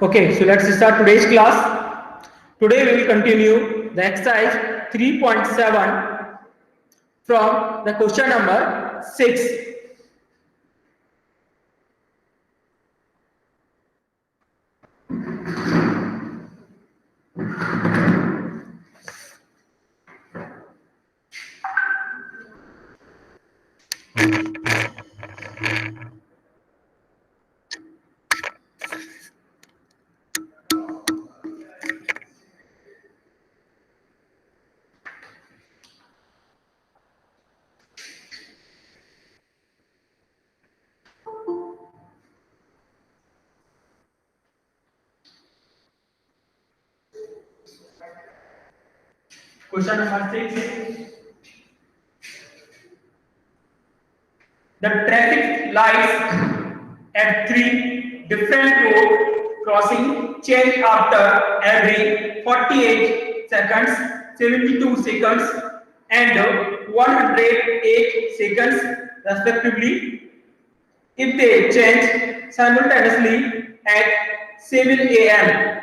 Okay, so let's start today's class. Today we will continue the exercise 3.7 from the question number 6. Question number 6. The traffic lights at three different road crossing change after every 48 seconds, 72 seconds, and 108 seconds, respectively. If they change simultaneously at 7 a.m.,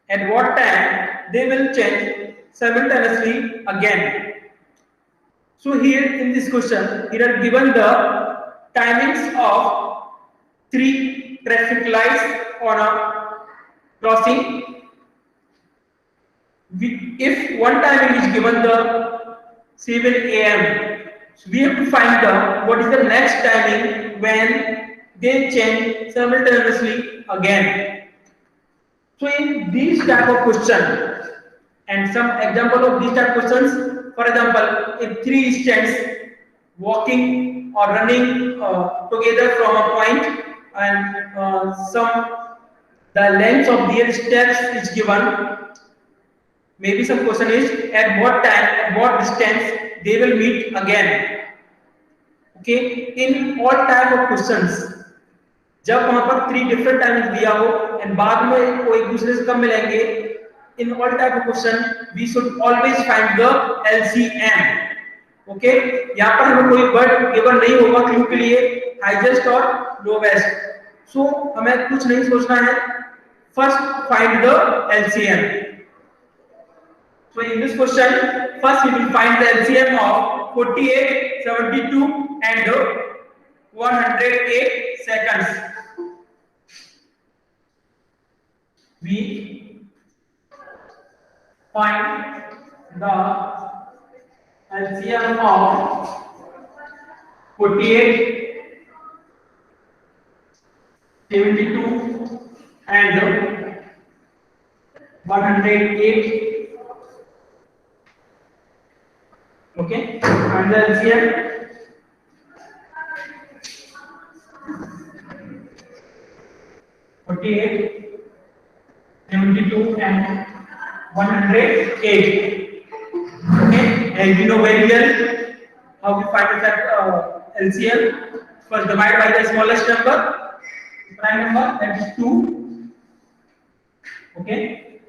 at what time they will change simultaneously again? So here in this question, here are given the timings of three traffic lights on a crossing. If one timing is given the 7 a.m., so we have to find the what is the next timing when they change simultaneously again. So in these type of question and some example of these type of questions, for example, if three students walking or running together from a point and some the length of their steps is given, maybe some question is at what time, at what distance they will meet again. Okay, in all type of questions जब वहां पर three different times दिया हो and बाद में वो एक दूसरे से कब मिलेंगे in all type of question we should always find the LCM okay यहां पर हमें कोई वर्ड गिवन नहीं होगा क्लू के लिए हाईएस्ट और लोवेस्ट सो हमें कुछ नहीं सोचना है first find the LCM so in this question first we will find the LCM of 48 72 and 108 seconds we find the LCM of 48, 72 and 108. Okay, and the LCM 48, 72 and 108. Okay, and you know very well how we find that LCM. First divide by the smallest number, prime number, that is 2. Okay,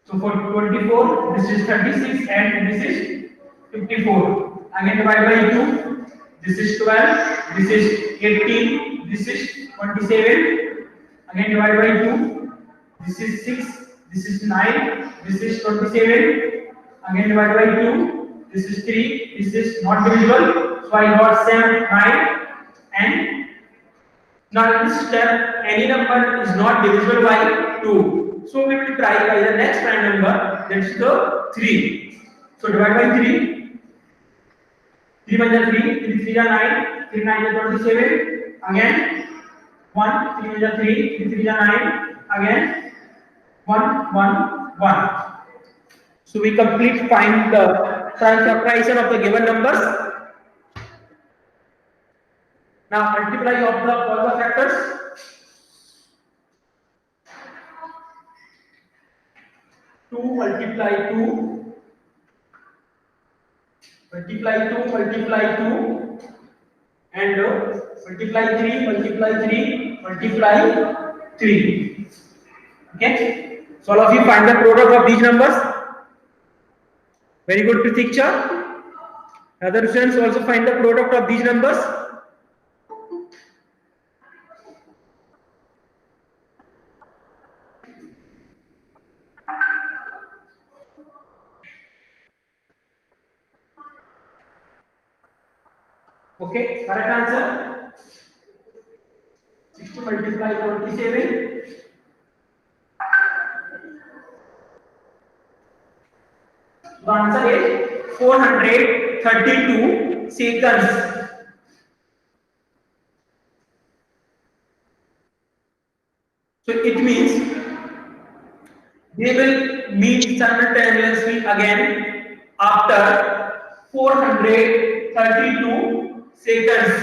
so for 24 this is 36 and this is 54. Again divide by 2, this is 12, this is 18, this is 27. Again divide by 2, this is 6, this is 9, this is 27. Again divide by 2, this is 3, this is not divisible, so I got 7, 9, and now in this step any number is not divisible by 2, so we will try by the next prime number, that is the 3. So divide by 3, 3 by 3, 3 3 are 9, 3 9 are 27. Again 1, 3 by 3, 3 3 are 9. Again 1 1 1. So we complete find the factorization of the given numbers. Now multiply of the all the factors. 2 multiply 2 multiply 2 multiply 2 and multiply 3 multiply 3 multiply 3. Okay, so all of you find the product of these numbers. Very good, Pratiksha. Other students also find the product of these numbers. Okay, correct answer. 60 multiplied 27. The answer is 432 seconds. So it means they will meet simultaneously again after 432 seconds.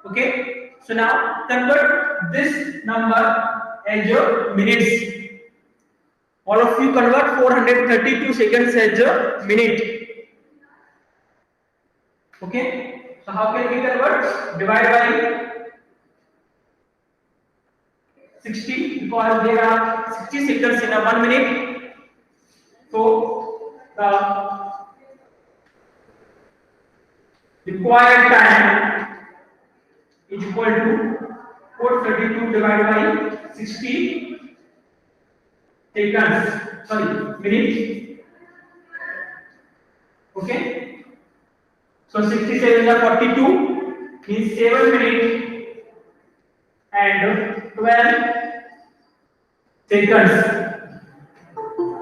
Okay. So now convert this number as your minutes. All of you convert 432 seconds as a minute. Okay. So how can we convert? Divide by 60 because there are 60 seconds in a 1 minute. So the required time is equal to 432 divided by 60 seconds. Sorry, minutes. Okay. So 67 is 42 means 7 minutes and 12 seconds.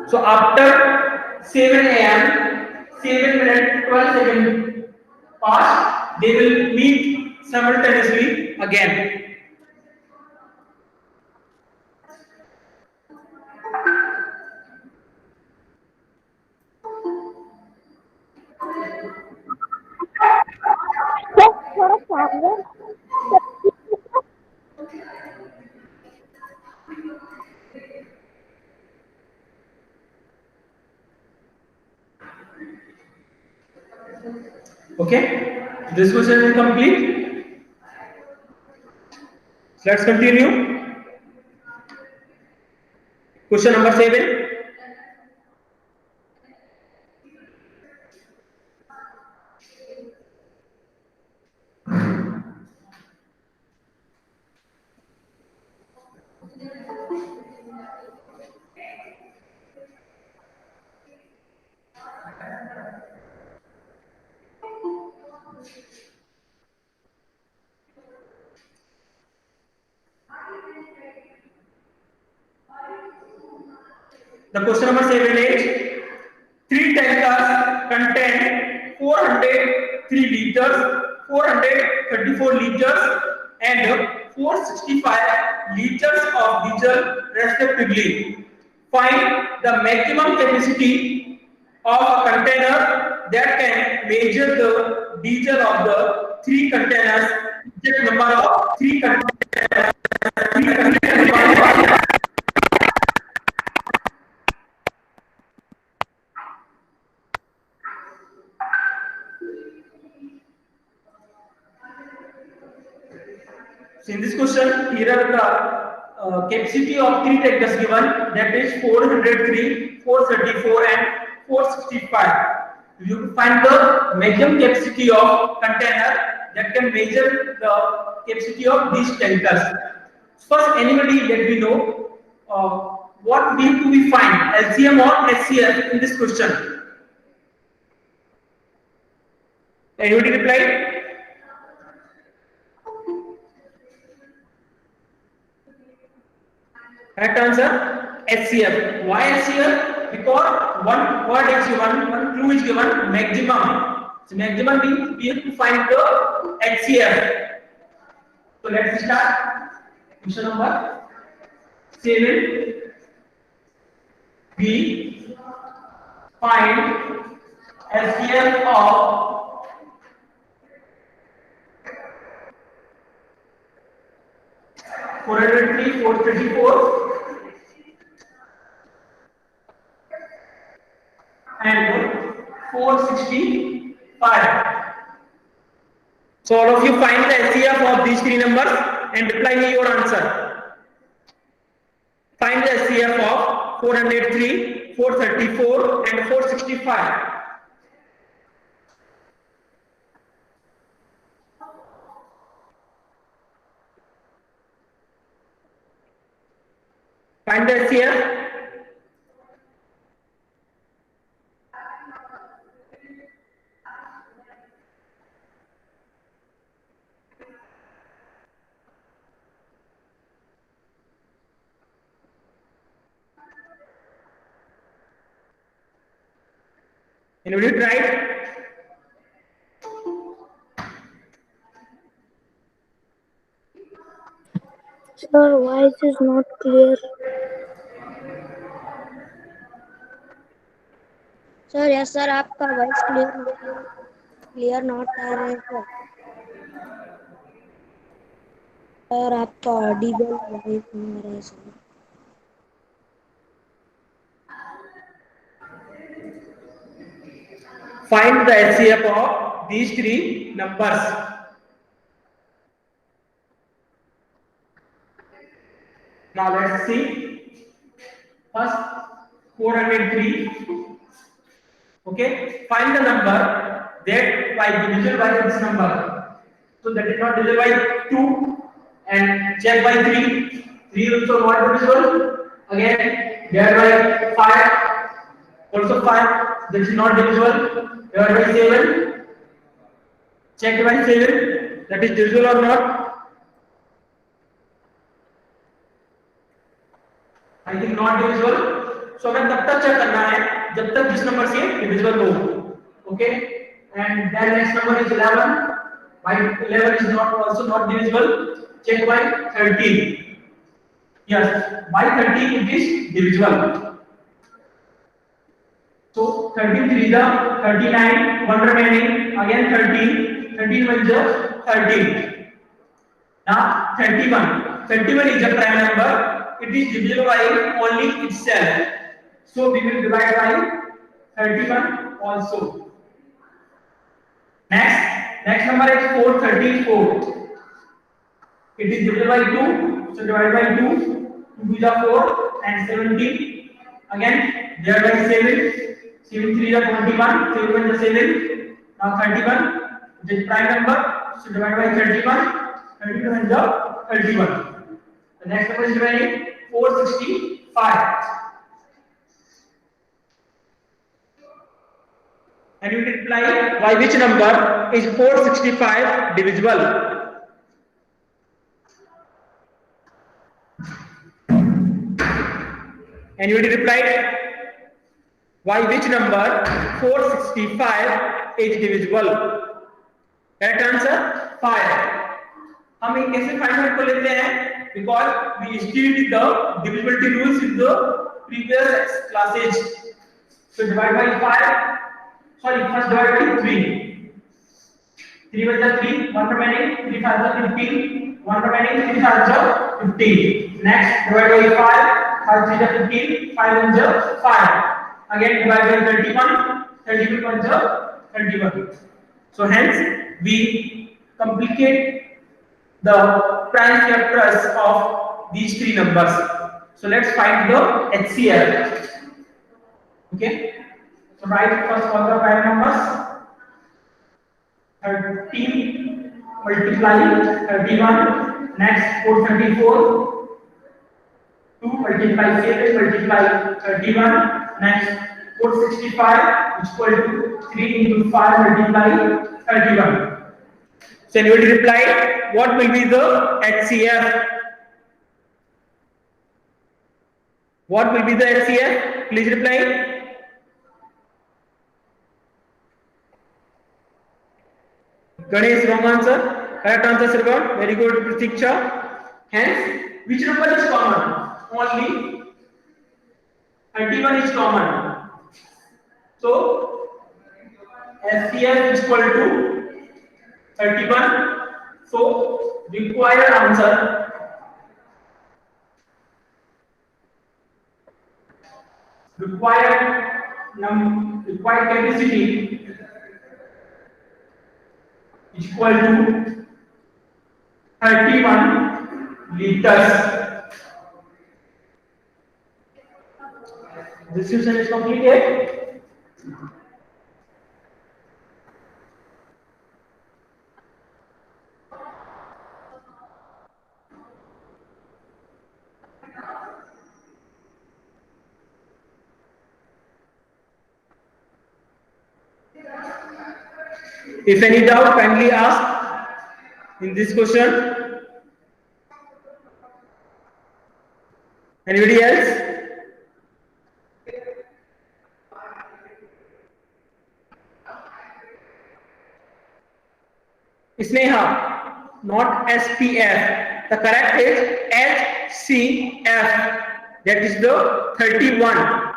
So after 7 a.m., 7 minutes 12 seconds pass, they will meet simultaneously again. थोड़ा सामने Okay, this question is complete. Let's continue. Question number 7. The question number 7 is three tankers contain 403 liters, 434 liters, and 465 liters of diesel, respectively. Find the maximum capacity of a container that can measure the diesel of the three containers. Check number of three containers. So in this question, here are the capacity of three tankers given, that is 403, 434 and 465. You find the maximum capacity of container that can measure the capacity of these tankers. First, anybody let me know what need to be find, LCM or SCF in this question. Anybody reply? Correct answer HCF. Why HCF? Because one word is given, one clue is given, maximum. So maximum means we have to find the HCF. So let's start. Question number 7. We find HCF of 403, 434 and 465. So all of you find the HCF of these three numbers and reply me your answer. Find the HCF of 403, 434 and 465. Find the HCF. Anybody tried? Sir, voice is not clear. Sir yes sir आपका voice clear not आ रहा है sir आपका Audible voice नहीं आ रहा है sir Find the HCF of these three numbers. Now let's see. First, 403. Okay, find the number that by division by this number. So that is not divided by 2 and check by 3. 3 also not divisible. Again, divide by 5. Also 5. That is not divisible. Divide by 7. Check by 7. That is divisible or not? I think not divisible. So हमें तब तक check करना है जब तक जिस number से divisible हो. Okay, and then next number is 11. By 11 is not also not divisible. Check by 13. Yes, by 13 it is divisible. So 13 3 is 39. One remaining. Again 13. 13 1 is 13. Now 31. 31 is a prime number. It is divisible by only itself. So we will divide by 31 also. Next number is 434. It is divisible by 2. So divide by 2. 2 is 4 and 17. Again divide by 7. 7 3 is 21. 7 1 is 7. Now 31. It is prime number. So divide by 31. 31 is 31. The next number is remaining 465. And you reply by which number is 465 divisible? And you reply by which number 465 is divisible? Correct answer 5. हम ये कैसे find out कर लेते हैं? Because we studied the divisibility rules in the previous classes. So divide by 5. Sorry, first divide by 3. 3 by 3, 1 remaining, 3 5 15, 1 remaining, 3 5 15. Next, divide by 5, 5 3 15, 5 1 5. Again, divide by 31, 31 1 31. So hence, we complicate the prime factors of these three numbers. So let's find the HCF. Okay. So write first all the prime numbers. 13 multiply 31. Next 434. 2 multiply 7 multiply 31. Next 465 is equal to 3 into 5 multiply 31. So anybody reply what will be the HCF? What will be the HCF? Please reply. Ganesh, wrong answer. Correct answer, Sirvan. Very good, Pratiksha. Hence, which number is common? Only 31 is common. So, HCF is equal to 31. So, required answer required capacity is equal to 31 liters. This session is completed. If any doubt, kindly ask in this question. Anybody else? Sneha, not SPF. The correct is HCF. That is the 31.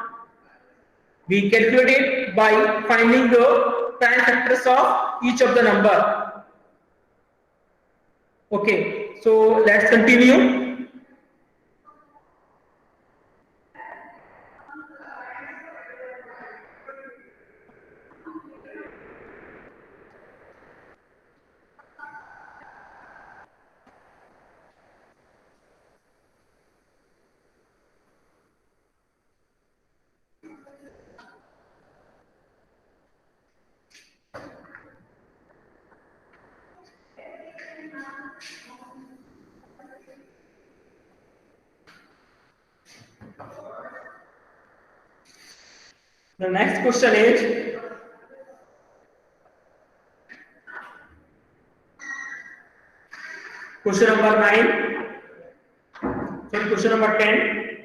We calculate it by finding the prime factors of each of the number. Okay, so let's continue. The next question is question number 9. Sorry, question number 10.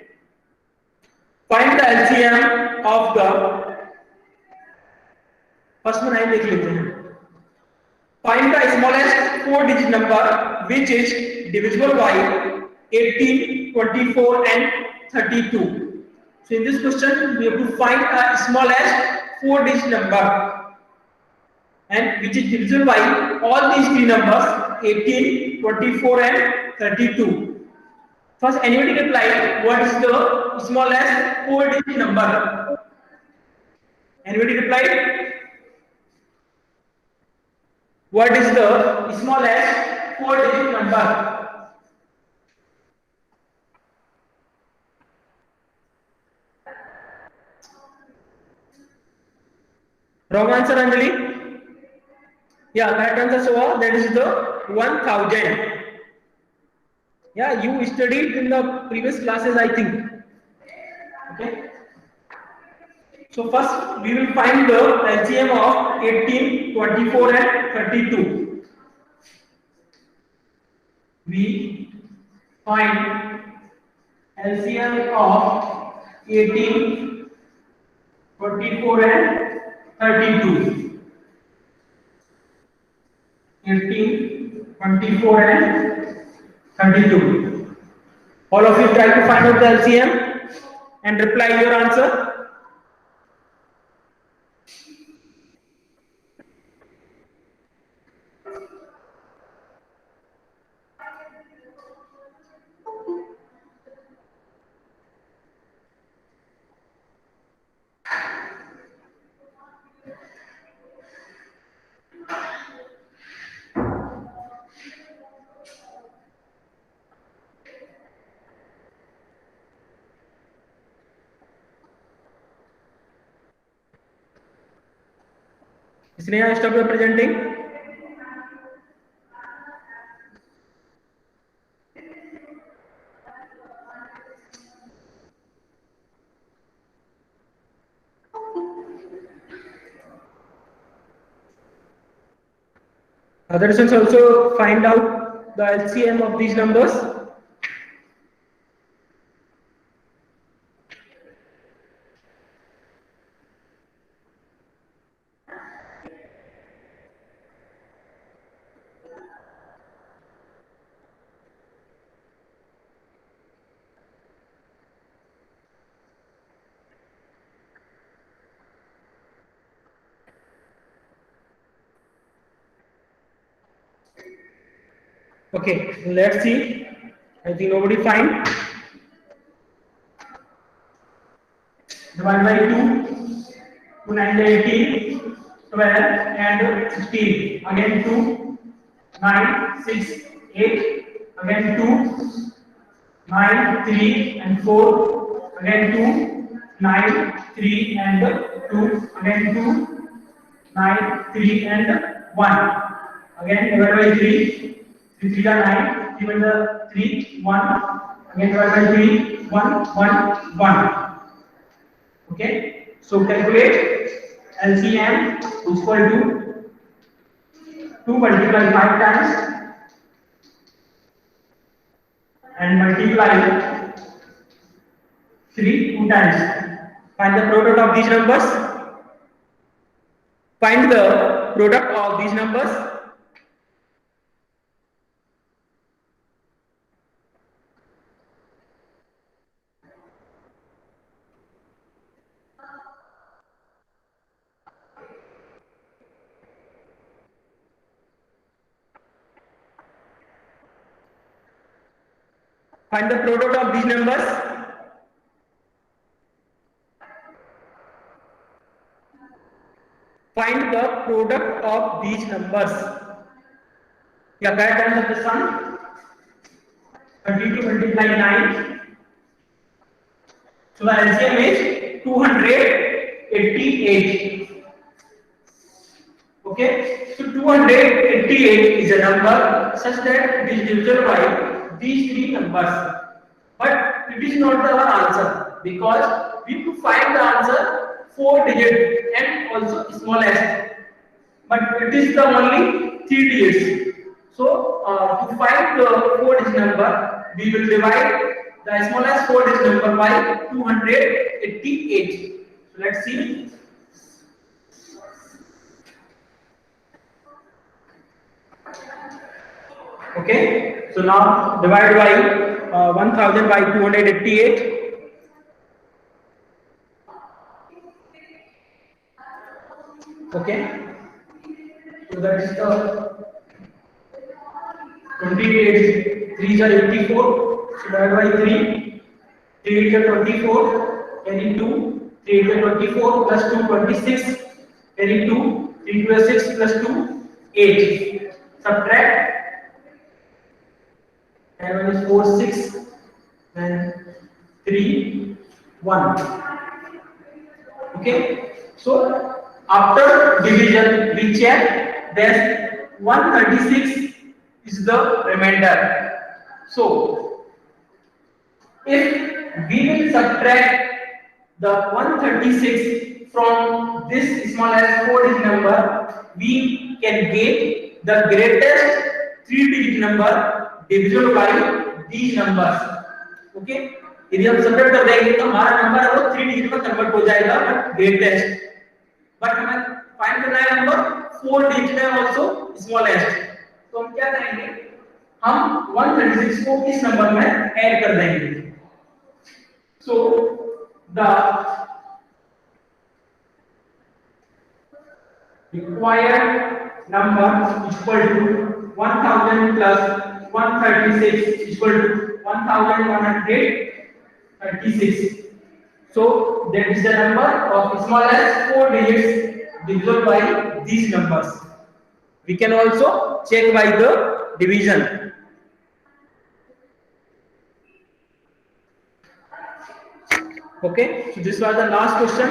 Find the LCM of the first one. I लिख लेते हैं. Find the smallest 4-digit number which is divisible by 18, 24 and 32. So in this question we have to find the smallest 4-digit number and which is divisible by all these three numbers 18, 24 and 32. First, anybody reply what is the smallest 4-digit number? Anybody reply? What is the smallest 4-digit number? Wrong answer, Anjali. Yeah, correct answer, so that is the 1000. Yeah, you studied in the previous classes, I think. Okay. So first we will find the LCM of 18, 24 and 32. We find LCM of 18, 24 and 32. 18, 24 and 32. All of you try to find out the LCM and reply your answer. Sneha, stop your presenting. Other students also find out the LCM of these numbers. Okay, let's see. I think nobody find. Divide by 2, 2 9 18, 12 and 16. Again 2, 9, 6, 8. Again 2, 9, 3 and 4. Again 2, 9, 3 and 2. Again 2, 9, 3 and 1. Again divide by 3. 3 3 are 9. Given the 3, 1. Again divide by 3, 1, 1, 1. Okay, so calculate LCM is equal to 2 multiply 5 times and multiply 3 2 times. Find the product of these numbers. Find the product of these numbers. Find the product of these numbers. Find the product of these numbers. Yeah, correct answer the sum. 32 multiply 9. So the LCM is 288. Okay, so 288 is a number such that it is divisible by these three numbers. But it is not our answer because we have to find the answer 4 digit and also smallest. But it is the only 3 digits. So to find the 4 digit number, we will divide the smallest 4 digit number by 288. So let's see. Okay, so now divide by 1000 by 288. Okay, so that is the 28 3 are 84. So divide by 3, 3 is 24, carry 2, 3 is 24 plus 2 26, carry 2, 3 to 6 plus 2 8. Subtract, and 1 is 4 6 and 3 1. Okay, so after division we check that 136 is the remainder. So if we will subtract the 136 from this small as 4 digit number, we can get the greatest 3 digit number divisible by these numbers. Okay, यदि हम subtract कर देंगे तो हमारा number है वो 3 digit में convert हो जाएगा बट ग्रेटेस्ट. बट हमें फाइंड करना है नंबर 4 डिजिट में आल्सो स्मॉलेस्ट. तो हम क्या करेंगे, हम 136 को इस नंबर में ऐड कर देंगे. So the required number is equal to 1000 plus 136 is equal to 1136. So that is the number of smallest 4 digits divisible by these numbers. We can also check by the division. Okay, so this was the last question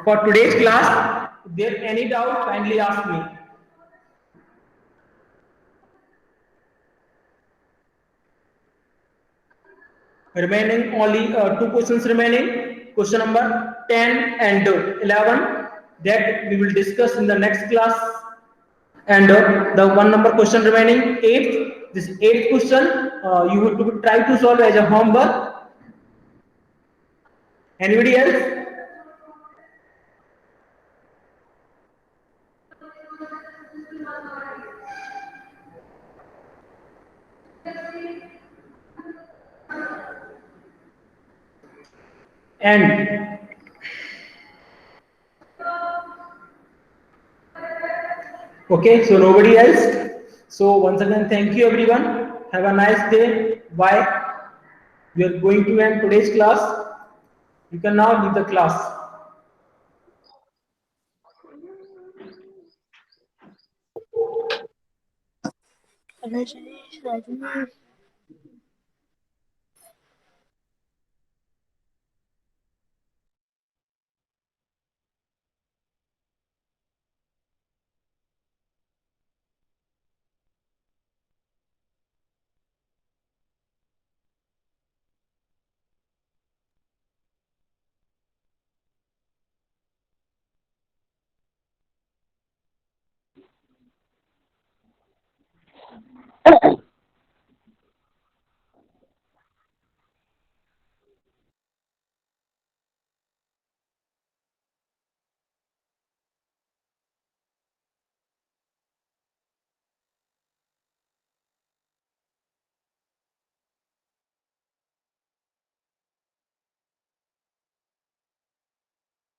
for today's class. If there any doubt, kindly ask me. Remaining only 2 questions remaining. Question number 10 and 11 that we will discuss in the next class. And the 1 number question remaining 8th. This 8th question you have to try to solve as a homework. Anybody else? And okay, so nobody else. So once again, thank you everyone. Have a nice day. Bye. We are going to end today's class. You can now leave the class. Rajni.